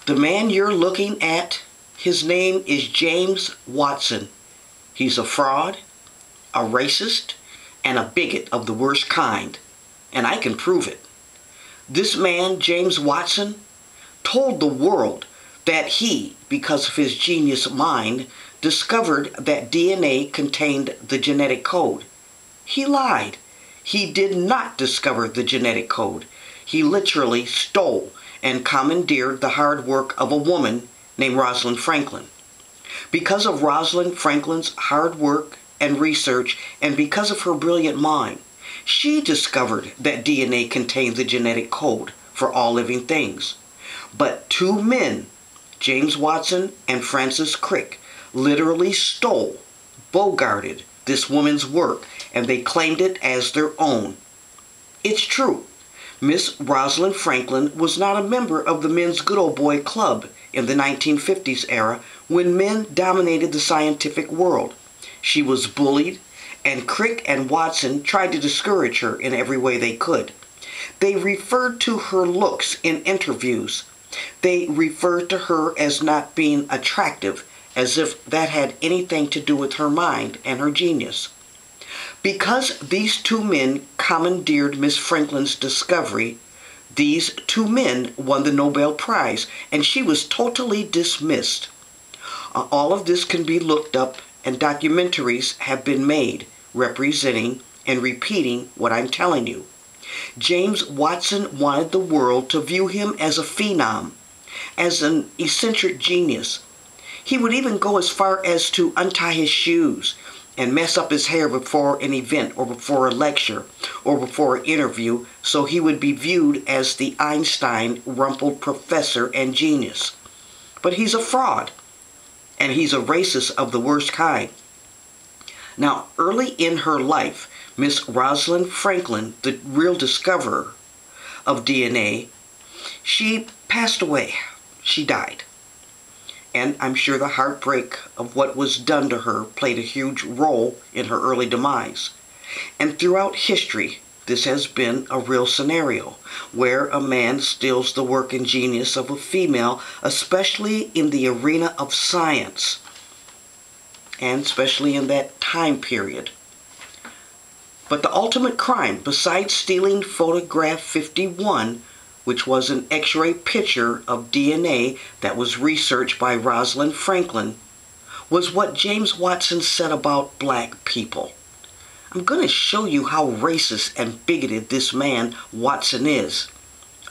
The man you're looking at, his name is James Watson. He's a fraud, a racist, and a bigot of the worst kind. And I can prove it. This man, James Watson, told the world that he, because of his genius mind, discovered that DNA contained the genetic code. He lied. He did not discover the genetic code. He literally stole and commandeered the hard work of a woman named Rosalind Franklin. Because of Rosalind Franklin's hard work and research, and because of her brilliant mind, she discovered that DNA contained the genetic code for all living things. But two men, James Watson and Francis Crick, literally stole, bogarted this woman's work, and they claimed it as their own. It's true. Miss Rosalind Franklin was not a member of the Men's Good Old Boy Club in the 1950s era when men dominated the scientific world. She was bullied, and Crick and Watson tried to discourage her in every way they could. They referred to her looks in interviews. They referred to her as not being attractive, as if that had anything to do with her mind and her genius. Because these two men commandeered Miss Franklin's discovery, these two men won the Nobel Prize, and she was totally dismissed. All of this can be looked up, and documentaries have been made representing and repeating what I'm telling you. James Watson wanted the world to view him as a phenom, as an eccentric genius. He would even go as far as to untie his shoes and mess up his hair before an event or before a lecture or before an interview, so he would be viewed as the Einstein rumpled professor and genius. But he's a fraud, and he's a racist of the worst kind. Now, early in her life, Miss Rosalind Franklin, the real discoverer of DNA, she passed away. She died. And I'm sure the heartbreak of what was done to her played a huge role in her early demise. And throughout history, this has been a real scenario, where a man steals the work and genius of a female, especially in the arena of science, and especially in that time period. But the ultimate crime, besides stealing photograph 51, which was an X-ray picture of DNA that was researched by Rosalind Franklin, was what James Watson said about black people. I'm going to show you how racist and bigoted this man Watson is.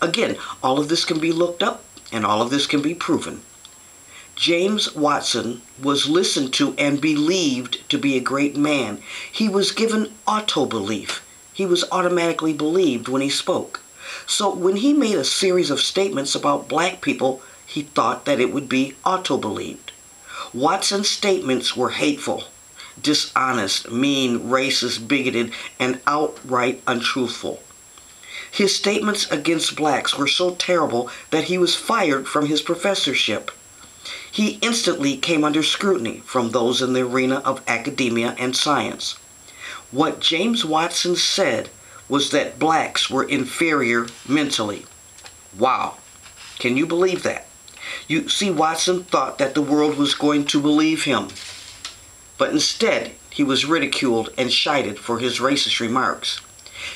Again, all of this can be looked up, and all of this can be proven. James Watson was listened to and believed to be a great man. He was given auto-belief. He was automatically believed when he spoke. So when he made a series of statements about black people, he thought that it would be auto-believed. Watson's statements were hateful, dishonest, mean, racist, bigoted, and outright untruthful. His statements against blacks were so terrible that he was fired from his professorship. He instantly came under scrutiny from those in the arena of academia and science. What James Watson said was that blacks were inferior mentally. Wow. Can you believe that? You see, Watson thought that the world was going to believe him. But instead, he was ridiculed and chided for his racist remarks.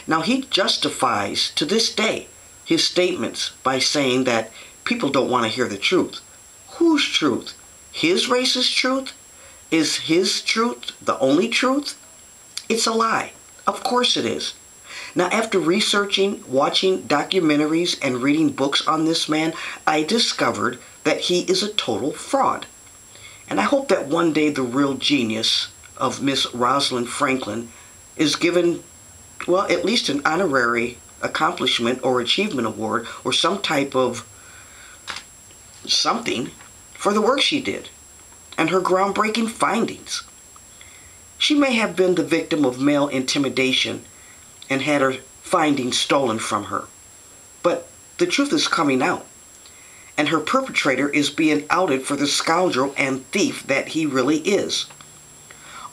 Now, he justifies, to this day, his statements by saying that people don't want to hear the truth. Whose truth? His racist truth? Is his truth the only truth? It's a lie. Of course it is. Now, after researching, watching documentaries, and reading books on this man, I discovered that he is a total fraud. And I hope that one day the real genius of Miss Rosalind Franklin is given, well, at least an honorary accomplishment or achievement award or some type of something for the work she did and her groundbreaking findings. She may have been the victim of male intimidation and had her findings stolen from her. But the truth is coming out, and her perpetrator is being outed for the scoundrel and thief that he really is.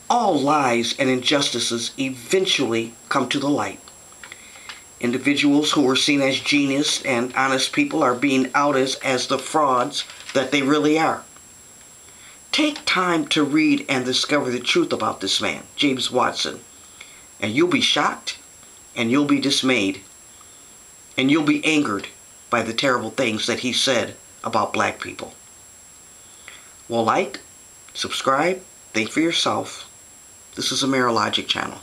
All lies and injustices eventually come to the light. Individuals who are seen as genius and honest people are being outed as the frauds that they really are. Take time to read and discover the truth about this man, James Watson, and you'll be shocked, and you'll be dismayed, and you'll be angered by the terrible things that he said about black people. Well, like, subscribe, think for yourself. This is a Marologic channel.